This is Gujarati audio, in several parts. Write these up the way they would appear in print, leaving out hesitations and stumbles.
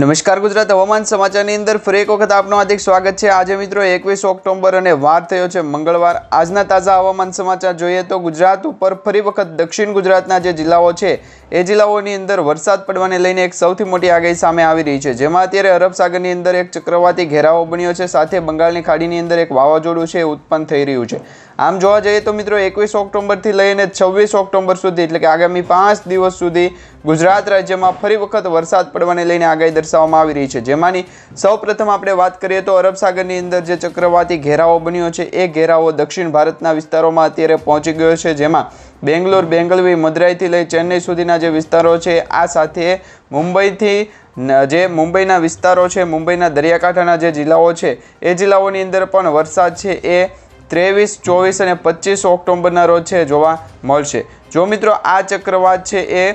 નમસ્કાર ગુજરાત હવામાન સમાચારની અંદર ફરી એક વખત આપનું હાર્દિક સ્વાગત છે। આજે મિત્રો 21 ઓક્ટોબર અને વાર થયો છે મંગળવાર। આજના તાજા હવામાન સમાચાર જોઈએ તો ગુજરાત ઉપર ફરી વખત દક્ષિણ ગુજરાતના જે જિલ્લાઓ છે એ જિલ્લાઓની અંદર વરસાદ પડવાને લઈને એક સૌથી મોટી આગાહી સામે આવી રહી છે, જેમાં અત્યારે અરબ સાગરની અંદર એક ચક્રવાતી ઘેરાવો બન્યો છે, સાથે બંગાળની ખાડીની અંદર એક વાવાઝોડું છે ઉત્પન્ન થઈ રહ્યું છે। આમ જોવા જઈએ તો મિત્રો 21 ઓક્ટોબરથી લઈને 26 ઓક્ટોબર સુધી એટલે કે આગામી 5 દિવસ સુધી ગુજરાત રાજ્યમાં ફરી વખત વરસાદ પડવાને લઈને આગાહી દર્શાવવામાં આવી રહી છે, જેમાંની સૌપ્રથમ આપણે વાત કરીએ તો અરબ સાગરની અંદર જે ચક્રવાતી ઘેરાવો બન્યો છે એ ઘેરાવો દક્ષિણ ભારતના વિસ્તારોમાં અત્યારે પહોંચી ગયો છે, જેમાં બેંગ્લોર, બેંગલવી, મદુરાઈથી લઈ ચેન્નઈ સુધીના જે વિસ્તારો છે આ સાથે મુંબઈથી જે મુંબઈના વિસ્તારો છે, મુંબઈના દરિયાકાંઠાના જે જિલ્લાઓ છે એ જિલ્લાઓની અંદર પણ વરસાદ છે એ 23, 24 અને 25 ઓક્ટોબરના રોજ છે જોવા મળશે। જો મિત્રો આ ચક્રવાત છે એ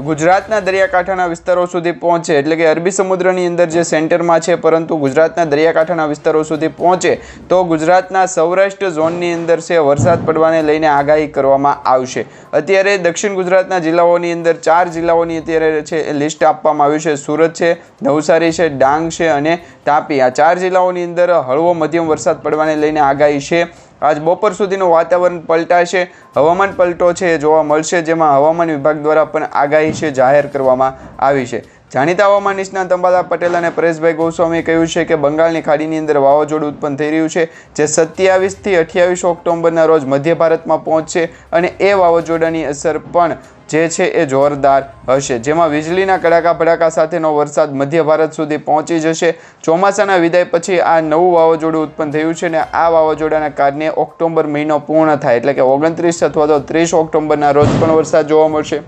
ગુજરાતના દરિયાકાંઠાના વિસ્તારો સુધી પહોંચે એટલે કે અરબી સમુદ્રની અંદર જે સેન્ટરમાં છે પરંતુ ગુજરાતના દરિયાકાંઠાના વિસ્તારો સુધી પહોંચે તો ગુજરાતના સૌરાષ્ટ્ર ઝોનની અંદર છે વરસાદ પડવાને લઈને આગાહી કરવામાં આવશે। અત્યારે દક્ષિણ ગુજરાતના જિલ્લાઓની અંદર 4 જિલ્લાઓની અત્યારે છે લિસ્ટ આપવામાં આવ્યું છે। સુરત છે, નવસારી છે, ડાંગ છે અને તાપી, આ 4 જિલ્લાઓની અંદર હળવો મધ્યમ વરસાદ પડવાને લઈને આગાહી છે। આજ બપોર સુધીનું વાતાવરણ પલટાશે, હવામાન પલટો છે જોવા મળશે, જેમાં હવામાન વિભાગ દ્વારા પણ આગાહી છે જાહેર કરવામાં આવી છે। જાણીતા હવામાન નિષ્ણાત અંબાલાલ પટેલ અને પરેશભાઈ ગોસ્વામીએ કહ્યું છે કે બંગાળની ખાડીની અંદર વાવાઝોડું ઉત્પન્ન થઈ રહ્યું છે, જે 27 થી 28 ઓક્ટોબરના રોજ મધ્ય ભારતમાં પહોંચશે અને એ વાવાઝોડાની અસર પણ જે છે એ જોરદાર હશે, જેમાં વીજળીના કડાકા ભડાકા સાથેનો વરસાદ મધ્ય ભારત સુધી પહોંચી જશે। ચોમાસાના વિદાય પછી આ નવું વાવાઝોડું ઉત્પન્ન થયું છે અને આ વાવાઝોડાના કારણે ઓક્ટોબર મહિનો પૂર્ણ થાય એટલે કે 29 અથવા તો 30 ઓક્ટોબરના રોજ પણ વરસાદ જોવા મળશે।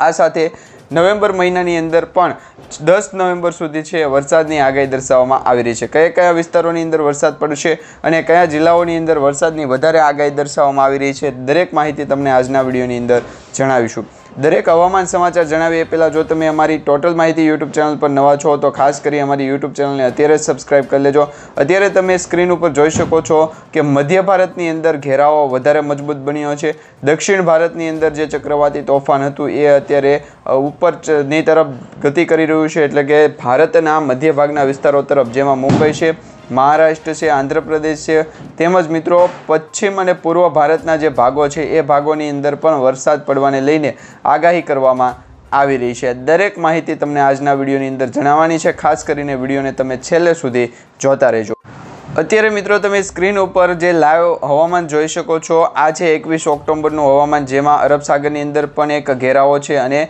આ સાથે નવેમ્બર મહિનાની અંદર પણ 10 નવેમ્બર સુધી છે વરસાદની આગાહી દર્શાવવામાં આવી રહી છે। કયા કયા વિસ્તારોની અંદર વરસાદ પડશે અને કયા જિલ્લાઓની અંદર વરસાદની વધારે આગાહી દર્શાવવામાં આવી રહી છે, દરેક માહિતી તમને આજના વિડીયોની અંદર જણાવીશું। દરેક હવામાન સમાચાર જણાવીએ એ પહેલાં જો તમે અમારી ટોટલ માહિતી યુટ્યુબ ચેનલ પર નવા છો તો ખાસ કરી અમારી યુટ્યુબ ચેનલને અત્યારે જ સબસ્ક્રાઈબ કરી લેજો। અત્યારે તમે સ્ક્રીન ઉપર જોઈ શકો છો કે મધ્ય ભારતની અંદર ઘેરાવો વધારે મજબૂત બન્યો છે। દક્ષિણ ભારતની અંદર જે ચક્રવાતી તોફાન હતું એ અત્યારે ઉપરની તરફ ગતિ કરી રહ્યું છે એટલે કે ભારતના મધ્ય ભાગના વિસ્તારો તરફ, જેમાં મુંબઈ છે, મહારાષ્ટ્ર છે, આંધ્રપ્રદેશ છે તેમજ મિત્રો પશ્ચિમ અને પૂર્વ ભારતના જે ભાગો છે એ ભાગોની અંદર પણ વરસાદ પડવાને લઈને આગાહી કરવામાં આવી રહી છે। દરેક માહિતી તમને આજના વિડીયોની અંદર જણાવવાની છે, ખાસ કરીને વિડીયોને તમે છેલ્લે સુધી જોતા રહેજો। અત્યારે મિત્રો તમે સ્ક્રીન ઉપર જે લાઈવ હવામાન જોઈ શકો છો આ છે 21 ઓક્ટોબરનું હવામાન, જેમાં અરબ સાગરની અંદર પણ એક ઘેરાવો છે અને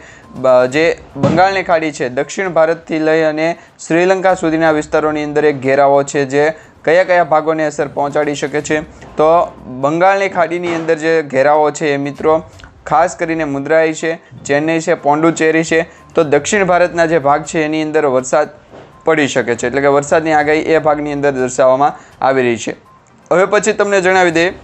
જે બંગાળની ખાડી છે દક્ષિણ ભારતથી લઈ અને શ્રીલંકા સુધીના વિસ્તારોની અંદર એક ઘેરાવો છે જે કયા કયા ભાગોને અસર પહોંચાડી શકે છે। તો બંગાળની ખાડીની અંદર જે ઘેરાવો છે એ મિત્રો ખાસ કરીને મદુરાઈ છે, ચેન્નઈ છે, પોંડુચેરી છે, તો દક્ષિણ ભારતના જે ભાગ છે એની અંદર વરસાદ પડી શકે છે એટલે કે વરસાદની આગાહી એ ભાગની અંદર દર્શાવવામાં આવી રહી છે। હવે પછી તમને જણાવી દઈએ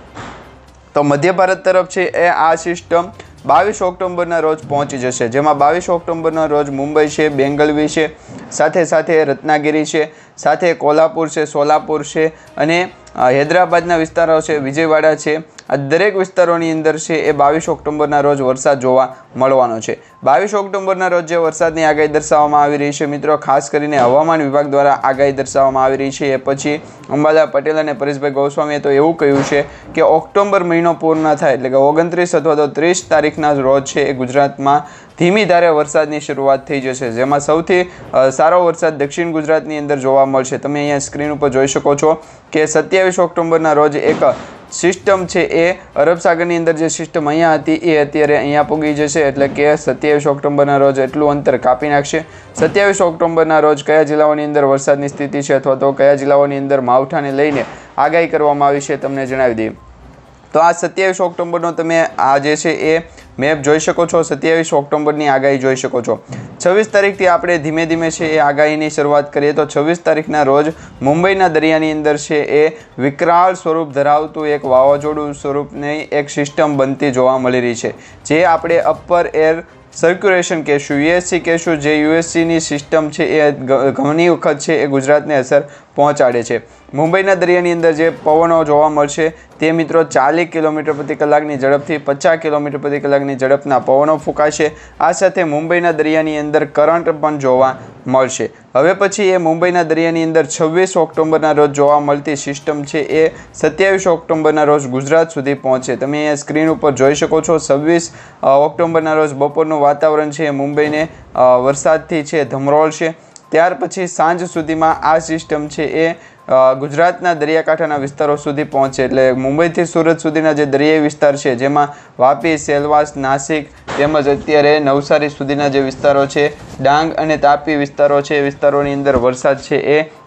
તો મધ્ય ભારત તરફ છે એ આ સિસ્ટમ 22 ઓક્ટોબરના રોજ પહોંચી જશે, જેમાં 22 ઓક્ટોબરના રોજ મુંબઈ છે, બેંગલવી છે, સાથે સાથે રત્નાગિરી છે, સાથે કોલ્હાપુર છે, સોલાપુર છે અને હૈદરાબાદના વિસ્તારો છે, વિજયવાડા છે, આ દરેક વિસ્તારોની અંદર છે એ 22 ઓક્ટોબરના રોજ વરસાદ જોવા મળવાનો છે। 22 ઓક્ટોબરના રોજ જે વરસાદની આગાહી દર્શાવવામાં આવી રહી છે મિત્રો, ખાસ કરીને હવામાન વિભાગ દ્વારા આગાહી દર્શાવવામાં આવી રહી છે। એ પછી અંબાલાલ પટેલ અને પરેશભાઈ ગોસ્વામીએ તો એવું કહ્યું છે કે ઓક્ટોબર મહિનો પૂર્ણ થાય એટલે કે 29 અથવા તો 30 તારીખના રોજ છે એ ગુજરાતમાં ધીમી ધારે વરસાદની શરૂઆત થઈ જશે, જેમાં સૌથી સારો વરસાદ દક્ષિણ ગુજરાતની અંદર જોવા મળશે। તમે અહીંયા સ્ક્રીન ઉપર જોઈ શકો છો કે 27 ઓક્ટોબરના રોજ એક સિસ્ટમ છે એ અરબ સાગરની અંદર જે સિસ્ટમ અહીંયા હતી એ અત્યારે અહીંયા પૂગી જશે એટલે કે 27 ઓક્ટોબરના રોજ એટલું અંતર કાપી નાખશે। 27 ઓક્ટોબરના રોજ કયા જિલ્લાઓની અંદર વરસાદની સ્થિતિ છે અથવા તો કયા જિલ્લાઓની અંદર માવઠાને લઈને આગાહી કરવામાં આવી છે તમને જણાવી દઈએ તો આ 27 ઓક્ટોબરનો તમે આ જે છે એ મેપ જોઈ શકો છો, 27 ઓક્ટોબરની આગાહી જોઈ શકો છો। 26 તારીખથી આપણે ધીમે ધીમે છે એ આગાહીની શરૂઆત કરીએ તો 26 તારીખના રોજ મુંબઈના દરિયાની અંદર છે એ વિકરાળ સ્વરૂપ ધરાવતું એક વાવાઝોડું સ્વરૂપની એક સિસ્ટમ બનતી જોવા મળી રહી છે, જે આપણે અપર એર સર્ક્યુલેશન કહેશું, યુએસસી કહેશું, જે યુએસસીની સિસ્ટમ છે એ ઘણી વખત છે એ ગુજરાતને અસર પહોંચાડે છે। મુંબઈના દરિયાની અંદર જે પવનો જોવા મળશે તે મિત્રો 40 કિલોમીટર પ્રતિ કલાકની ઝડપથી 50 કિલોમીટર પ્રતિ કલાકની ઝડપના પવનો ફૂંકાશે। આ સાથે મુંબઈના દરિયાની અંદર કરંટ પણ જોવા મળશે। હવે પછી એ મુંબઈના દરિયાની અંદર 26 ઓક્ટોબરના રોજ જોવા મળતી સિસ્ટમ છે એ 27 ઓક્ટોબરના રોજ ગુજરાત સુધી પહોંચે। તમે અહીંયા સ્ક્રીન ઉપર જોઈ શકો છો 26 ઓક્ટોબરના રોજ બપોરનું વાતાવરણ છે એ મુંબઈને વરસાદથી છે ધમરોળશે। ત્યાર પછી સાંજ સુધીમાં આ સિસ્ટમ છે એ ગુજરાતના દરિયાકાંઠાના વિસ્તારો સુધી પહોંચે। એટલે મુંબઈથી સુરત સુધીના જે દરિયાઈ વિસ્તાર છે જેમાં વાપી, સેલવાસ, નાસિક તેમજ અત્યારે નવસારી સુધીના જે વિસ્તારો છે, ડાંગ અને તાપી વિસ્તારો છે, એ વિસ્તારોની અંદર વરસાદ છે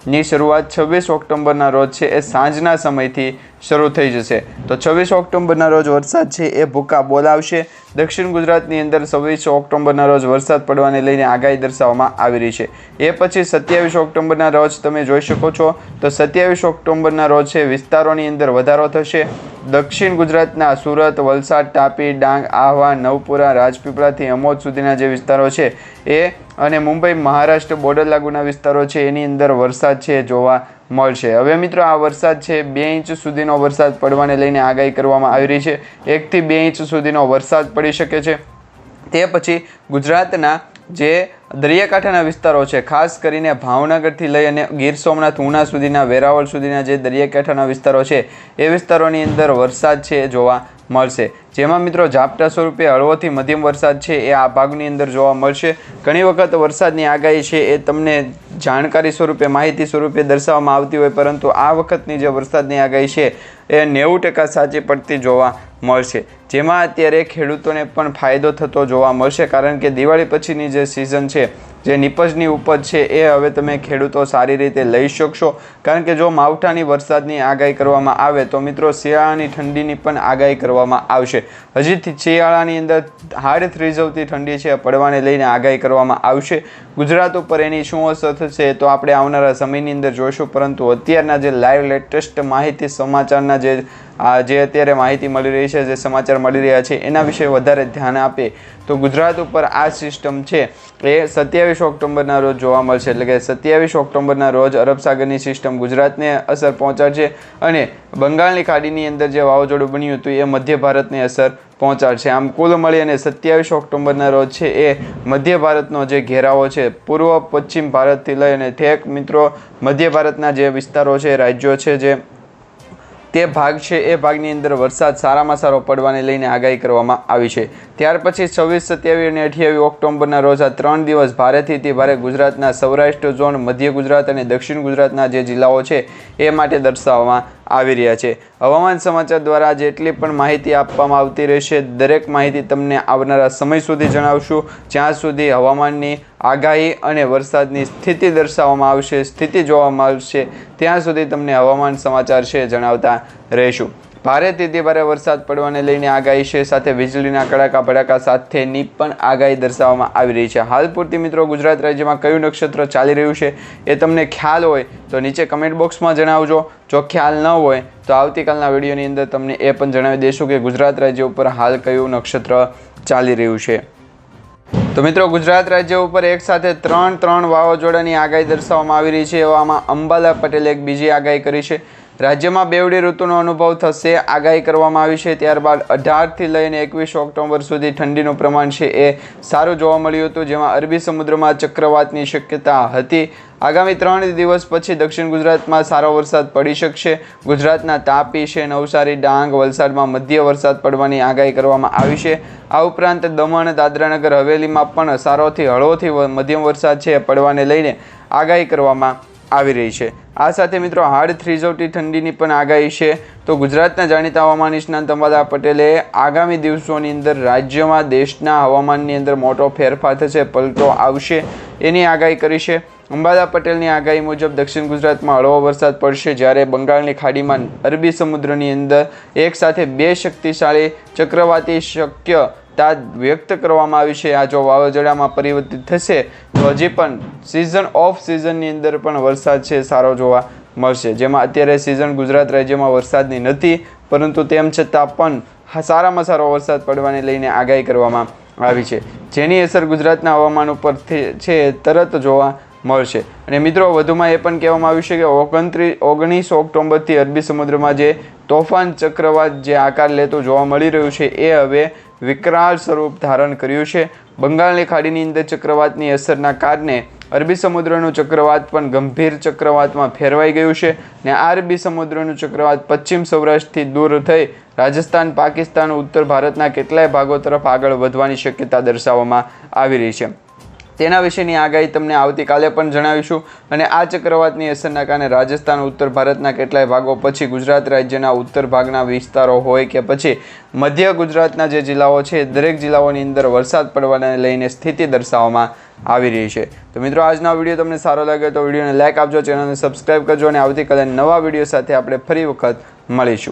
એની શરૂઆત 26 ઓક્ટોબરના રોજ છે એ સાંજના સમયથી શરૂ થઈ જશે। તો 26 ઓક્ટોબરના રોજ વરસાદ છે એ ભૂકા બોલાવશે। દક્ષિણ ગુજરાતની અંદર 26 ઓક્ટોબરના રોજ વરસાદ પડવાને લઈને આગાહી દર્શાવવામાં આવી રહી છે। એ પછી 27 ઓક્ટોબરના રોજ તમે જોઈ શકો છો તો 27 ઓક્ટોબરના રોજ છે વિસ્તારોની અંદર વધારો થશે। દક્ષિણ ગુજરાતના સુરત, વલસાડ, તાપી, ડાંગ, આહવા, નવપુરા, રાજપીપળાથી અમોદ સુધીના જે વિસ્તારો છે એ અને મુંબઈ મહારાષ્ટ્ર બોર્ડર લાગુના વિસ્તારો છે એની અંદર વરસાદ છે જોવા મળશે। હવે મિત્રો આ વરસાદ છે 2 ઇંચ સુધીનો વરસાદ પડવાને લઈને આગાહી કરવામાં આવી રહી છે। 1 થી 2 ઇંચ સુધીનો વરસાદ પડી શકે છે। તે પછી ગુજરાતના જે દરિયાકાંઠાના વિસ્તારો છે, ખાસ કરીને ભાવનગરથી લઈ અને ગીર સોમનાથ, ઉના સુધીના, વેરાવળ સુધીના જે દરિયાકાંઠાના વિસ્તારો છે એ વિસ્તારોની અંદર વરસાદ છે જોવા મળશે। જેમાં મિત્રો ઝાપટા સ્વરૂપે હળવોથી મધ્યમ વરસાદ છે એ આ ભાગની અંદર જોવા મળશે। ઘણી વખત વરસાદની આગાહી છે એ તમને જાણકારી સ્વરૂપે, માહિતી સ્વરૂપે દર્શાવવામાં આવતી હોય, પરંતુ આ વખતની જે વરસાદની આગાહી છે એ 90% સાચી પડતી જોવા મળશે। જેમાં અત્યારે ખેડૂતોને પણ ફાયદો થતો જોવા મળશે, કારણ કે દિવાળી પછીની જે સિઝન છે, જે નિપજની ઉપજ છે એ હવે તમે ખેડૂતો સારી રીતે લઈ શકશો। કારણ કે જો માવઠાની વરસાદની આગાહી કરવામાં આવે તો મિત્રો શિયાળાની ઠંડીની પણ આગાહી કરવામાં આવશે। હજી શિયાળાની અંદર હાડ થ્રીજવતી ઠંડી છે પડવાને લઈને આગાહી કરવામાં આવશે। ગુજરાત ઉપર એની શું અસર થશે તો આપણે આવનારા સમયની અંદર જોઈશું, પરંતુ અત્યારના જે લાઈવ લેટેસ્ટ માહિતી સમાચારના જે અત્યારે માહિતી મળી રહી છે, જે સમાચાર મળી રહ્યા છે એના વિશે વધારે ધ્યાન આપે તો ગુજરાત ઉપર આ સિસ્ટમ છે એ 27 ઓક્ટોબરના રોજ જોવા મળશે। એટલે કે 27 ઓક્ટોબરના રોજ અરબ સાગરની સિસ્ટમ ગુજરાતને અસર પહોંચાડશે અને બંગાળની ખાડીની અંદર જે વાવાઝોડું બન્યું હતું એ મધ્ય ભારતને અસર પહોંચાડશે। આમ કુલ મળી અને 27 ઓક્ટોબરના રોજ છે એ મધ્ય ભારતનો જે ઘેરાવો છે, પૂર્વ પશ્ચિમ ભારતથી લઈ અને ઠેક મિત્રો મધ્ય ભારતના જે વિસ્તારો છે, રાજ્યો છે, જે તે ભાગ છે એ ભાગની અંદર વરસાદ સારામાં સારો પડવાને લઈને આગાહી કરવામાં આવી છે। ત્યાર પછી 26, 27 અને 28 ઓક્ટોબરના રોજ આ 3 દિવસ ભારેથી અતિ ભારે ગુજરાતના સૌરાષ્ટ્ર ઝોન, મધ્ય ગુજરાત અને દક્ષિણ ગુજરાતના જે જિલ્લાઓ છે એ માટે દર્શાવવામાં આવી રહ્યા છે। હવામાન સમાચાર દ્વારા જેટલી પણ માહિતી આપવામાં આવતી રહેશે, દરેક માહિતી તમને આવનારા સમય સુધી જણાવશું। જ્યાં સુધી હવામાનની આગાહી અને વરસાદની સ્થિતિ દર્શાવવામાં આવશે, સ્થિતિ જોવા મળશે, ત્યાં સુધી તમને હવામાન સમાચાર છે જણાવતા રહીશું। ભારેથી અતિ ભારે વરસાદ પડવાને લઈને આગાહી છે, સાથે વીજળીના કડાકા ભડાકા સાથેની પણ આગાહી દર્શાવવામાં આવી રહી છે। હાલ પૂરતી મિત્રો ગુજરાત રાજ્યમાં કયું નક્ષત્ર ચાલી રહ્યું છે એ તમને ખ્યાલ હોય તો નીચે કમેન્ટ બોક્સમાં જણાવજો। જો ખ્યાલ ન હોય તો આવતીકાલના વિડીયોની અંદર તમને એ પણ જણાવી દઈશું કે ગુજરાત રાજ્ય ઉપર હાલ કયું નક્ષત્ર ચાલી રહ્યું છે। તો મિત્રો ગુજરાત રાજ્ય ઉપર એક સાથે ત્રણ વાવાઝોડાની આગાહી દર્શાવવામાં આવી રહી છે। એવામાં અંબાલાલ પટેલે એક બીજી આગાહી કરી છે। રાજ્યમાં બેવડી ઋતુનો અનુભવ થશે આગાહી કરવામાં આવી છે। ત્યારબાદ 18થી લઈને 21 ઓક્ટોબર સુધી ઠંડીનું પ્રમાણ છે એ સારું જોવા મળ્યું હતું, જેમાં અરબી સમુદ્રમાં ચક્રવાતની શક્યતા હતી। આગામી 3 દિવસ પછી દક્ષિણ ગુજરાતમાં સારો વરસાદ પડી શકશે। ગુજરાતના તાપી છે, નવસારી, ડાંગ, વલસાડમાં મધ્ય વરસાદ પડવાની આગાહી કરવામાં આવી છે। આ ઉપરાંત દમણ, દાદરાનગર હવેલીમાં પણ સારોથી હળવોથી મધ્યમ વરસાદ છે પડવાને લઈને આગાહી કરવામાં આવી રહી છે। આ સાથે મિત્રો હાડ થ્રીજવતી ઠંડીની પણ આગાહી છે। તો ગુજરાતના જાણીતા હવામાન નિષ્ણાત અંબાલાલ પટેલે આગામી દિવસોની અંદર રાજ્યમાં દેશના હવામાનની અંદર મોટો ફેરફાર થશે, પલટો આવશે એની આગાહી કરી છે। અંબાલાલ પટેલની આગાહી મુજબ દક્ષિણ ગુજરાતમાં હળવો વરસાદ પડશે, જ્યારે બંગાળની ખાડીમાં અરબી સમુદ્રની અંદર એક સાથે 2 શક્તિશાળી ચક્રવાતી શક્યતા વ્યક્ત કરવામાં આવી છે। આ જો વાવાઝોડામાં પરિવર્તિત થશે તો હજી પણ સિઝનની અંદર પણ વરસાદ છે સારો જોવા મળશે। જેમાં અત્યારે સિઝન ગુજરાત રાજ્યમાં વરસાદની નથી, પરંતુ તેમ છતાં પણ સારામાં સારો વરસાદ પડવાને લઈને આગાહી કરવામાં આવી છે, જેની અસર ગુજરાતના હવામાન ઉપર છે તરત જોવા મળશે। અને મિત્રો વધુમાં એ પણ કહેવામાં આવ્યું છે કે 19 ઓક્ટોબરથી અરબી સમુદ્રમાં જે તોફાન ચક્રવાત જે આકાર લેતું જોવા મળી રહ્યું છે એ હવે વિકરાળ સ્વરૂપ ધારણ કર્યું છે। બંગાળની ખાડીની અંદર ચક્રવાતની અસરના કારણે અરબી સમુદ્રનું ચક્રવાત પણ ગંભીર ચક્રવાતમાં ફેરવાઈ ગયું છે ને આ અરબી સમુદ્રનું ચક્રવાત પશ્ચિમ સૌરાષ્ટ્રથી દૂર થઈ રાજસ્થાન, પાકિસ્તાન, ઉત્તર ભારતના કેટલાય ભાગો તરફ આગળ વધવાની શક્યતા દર્શાવવામાં આવી રહી છે. તેના વિશેની આગાહી તમને આવતીકાલે પણ જણાવીશું અને આ ચક્રવાતની અસરના કારણે રાજસ્થાન, ઉત્તર ભારતના કેટલાય ભાગો પછી ગુજરાત રાજ્યના ઉત્તર ભાગના વિસ્તારો હોય કે પછી મધ્ય ગુજરાતના જે જિલ્લાઓ છે દરેક જિલ્લાઓની અંદર વરસાદ પડવાને લઈને સ્થિતિ દર્શાવવામાં આવી રહી છે. તો મિત્રો આજનો વિડીયો તમને સારો લાગે તો વિડીયોને લાઇક આપજો, ચેનલને સબસ્ક્રાઇબ કરજો અને આવતીકાલે નવા વિડીયો સાથે આપણે ફરી વખત મળીશું.